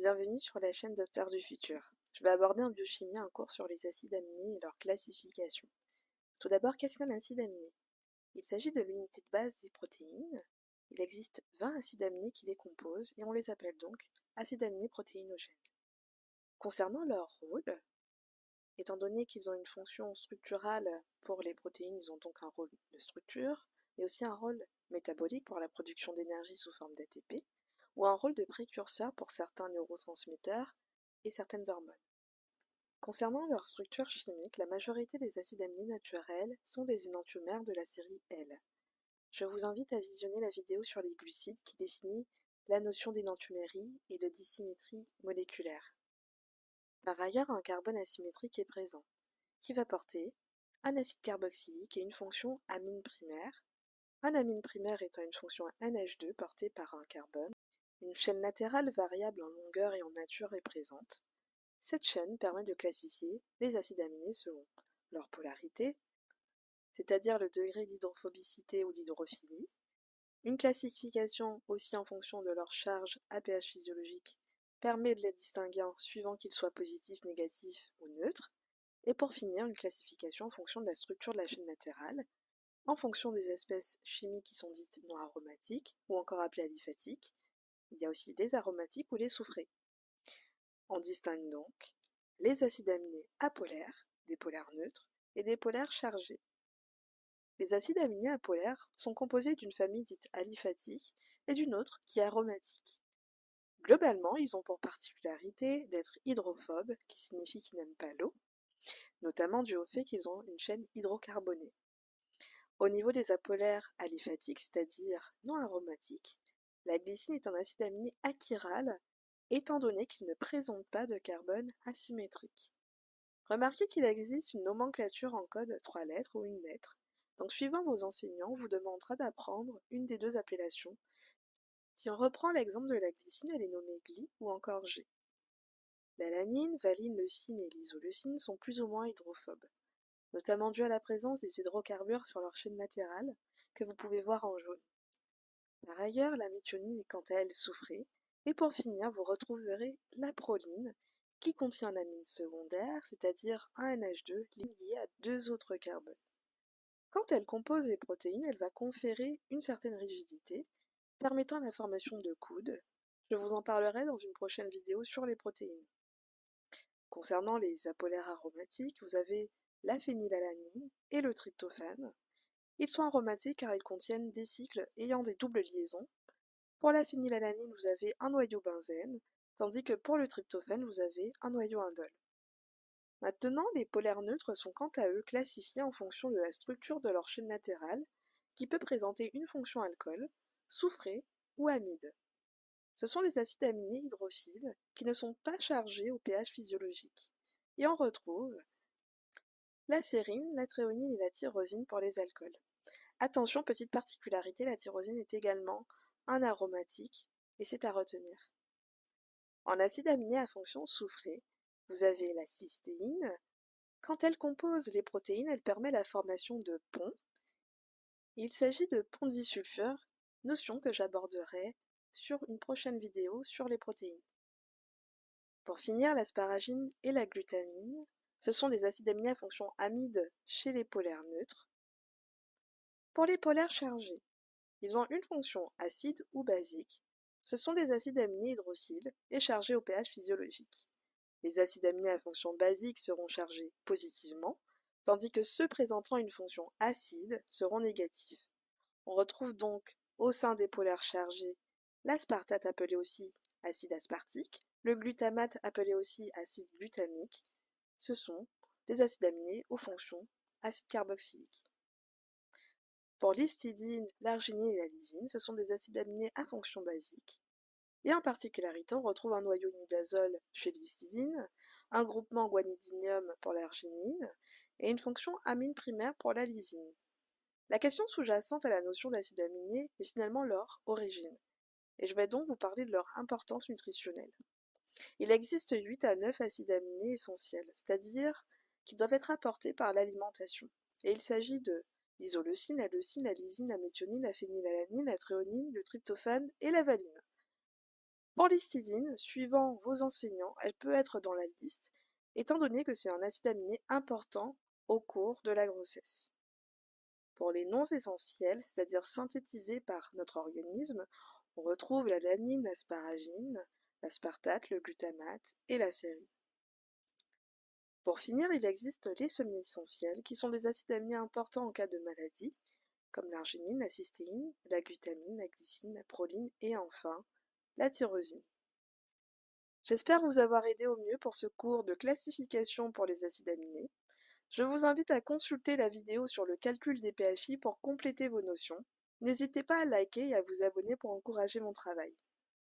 Bienvenue sur la chaîne Docteur du Futur. Je vais aborder en biochimie un cours sur les acides aminés et leur classification. Tout d'abord, qu'est-ce qu'un acide aminé? Il s'agit de l'unité de base des protéines. Il existe 20 acides aminés qui les composent et on les appelle donc acides aminés protéinogènes. Concernant leur rôle, étant donné qu'ils ont une fonction structurale pour les protéines, ils ont donc un rôle de structure, mais aussi un rôle métabolique pour la production d'énergie sous forme d'ATP, ou un rôle de précurseur pour certains neurotransmetteurs et certaines hormones. Concernant leur structure chimique, la majorité des acides aminés naturels sont des énantiomères de la série L. Je vous invite à visionner la vidéo sur les glucides qui définit la notion d'énantiomérie et de dissymétrie moléculaire. Par ailleurs, un carbone asymétrique est présent, qui va porter un acide carboxylique et une fonction amine primaire, un amine primaire étant une fonction NH2 portée par un carbone. Une chaîne latérale variable en longueur et en nature est présente. Cette chaîne permet de classifier les acides aminés selon leur polarité, c'est-à-dire le degré d'hydrophobicité ou d'hydrophilie, une classification aussi en fonction de leur charge à pH physiologique permet de les distinguer en suivant qu'ils soient positifs, négatifs ou neutres, et pour finir, une classification en fonction de la structure de la chaîne latérale, en fonction des espèces chimiques qui sont dites non aromatiques ou encore appelées aliphatiques. Il y a aussi les aromatiques ou les soufrés. On distingue donc les acides aminés apolaires, des polaires neutres, et des polaires chargés. Les acides aminés apolaires sont composés d'une famille dite aliphatique et d'une autre qui est aromatique. Globalement, ils ont pour particularité d'être hydrophobes, qui signifie qu'ils n'aiment pas l'eau, notamment dû au fait qu'ils ont une chaîne hydrocarbonée. Au niveau des apolaires aliphatiques, c'est-à-dire non aromatiques, la glycine est un acide aminé achiral, étant donné qu'il ne présente pas de carbone asymétrique. Remarquez qu'il existe une nomenclature en code 3 lettres ou une lettre, donc suivant vos enseignants, on vous demandera d'apprendre une des deux appellations. Si on reprend l'exemple de la glycine, elle est nommée Gly ou encore G. L'alanine, valine, leucine et l'isoleucine sont plus ou moins hydrophobes, notamment dû à la présence des hydrocarbures sur leur chaîne latérale, que vous pouvez voir en jaune. Par ailleurs, la méthionine est quant à elle soufrée, et pour finir, vous retrouverez la proline, qui contient l'amine secondaire, c'est-à-dire un NH2 lié à deux autres carbones. Quand elle compose les protéines, elle va conférer une certaine rigidité, permettant la formation de coudes. Je vous en parlerai dans une prochaine vidéo sur les protéines. Concernant les apolaires aromatiques, vous avez la phénylalanine et le tryptophane. Ils sont aromatiques car ils contiennent des cycles ayant des doubles liaisons. Pour la phénylalanine, vous avez un noyau benzène, tandis que pour le tryptophane, vous avez un noyau indole. Maintenant, les polaires neutres sont quant à eux classifiés en fonction de la structure de leur chaîne latérale, qui peut présenter une fonction alcool, soufré ou amide. Ce sont les acides aminés hydrophiles qui ne sont pas chargés au pH physiologique. Et on retrouve la sérine, la thréonine et la tyrosine pour les alcools. Attention, petite particularité, la tyrosine est également un aromatique, et c'est à retenir. En acide aminé à fonction soufrée, vous avez la cystéine. Quand elle compose les protéines, elle permet la formation de ponts. Il s'agit de ponts disulfure, notion que j'aborderai sur une prochaine vidéo sur les protéines. Pour finir, l'asparagine et la glutamine, ce sont des acides aminés à fonction amide chez les polaires neutres. Pour les polaires chargés, ils ont une fonction acide ou basique. Ce sont des acides aminés hydrophiles et chargés au pH physiologique. Les acides aminés à fonction basique seront chargés positivement, tandis que ceux présentant une fonction acide seront négatifs. On retrouve donc au sein des polaires chargés l'aspartate appelé aussi acide aspartique, le glutamate appelé aussi acide glutamique. Ce sont des acides aminés aux fonctions acide carboxylique. Pour l'histidine, l'arginine et la lysine, ce sont des acides aminés à fonction basique. Et en particularité, on retrouve un noyau imidazole chez l'histidine, un groupement guanidinium pour l'arginine et une fonction amine primaire pour la lysine. La question sous-jacente à la notion d'acide aminé est finalement leur origine, et je vais donc vous parler de leur importance nutritionnelle. Il existe 8 à 9 acides aminés essentiels, c'est-à-dire qui doivent être apportés par l'alimentation, et il s'agit de l'isoleucine, la leucine, la lysine, la méthionine, la phénylalanine, la thréonine, le tryptophane et la valine. Pour l'histidine, suivant vos enseignants, elle peut être dans la liste, étant donné que c'est un acide aminé important au cours de la grossesse. Pour les non essentiels, c'est-à-dire synthétisés par notre organisme, on retrouve la lanine, l'asparagine, l'aspartate, le glutamate et la sérine. Pour finir, il existe les semi-essentiels, qui sont des acides aminés importants en cas de maladie, comme l'arginine, la cystéine, la glutamine, la glycine, la proline et enfin la tyrosine. J'espère vous avoir aidé au mieux pour ce cours de classification pour les acides aminés. Je vous invite à consulter la vidéo sur le calcul des PHI pour compléter vos notions. N'hésitez pas à liker et à vous abonner pour encourager mon travail.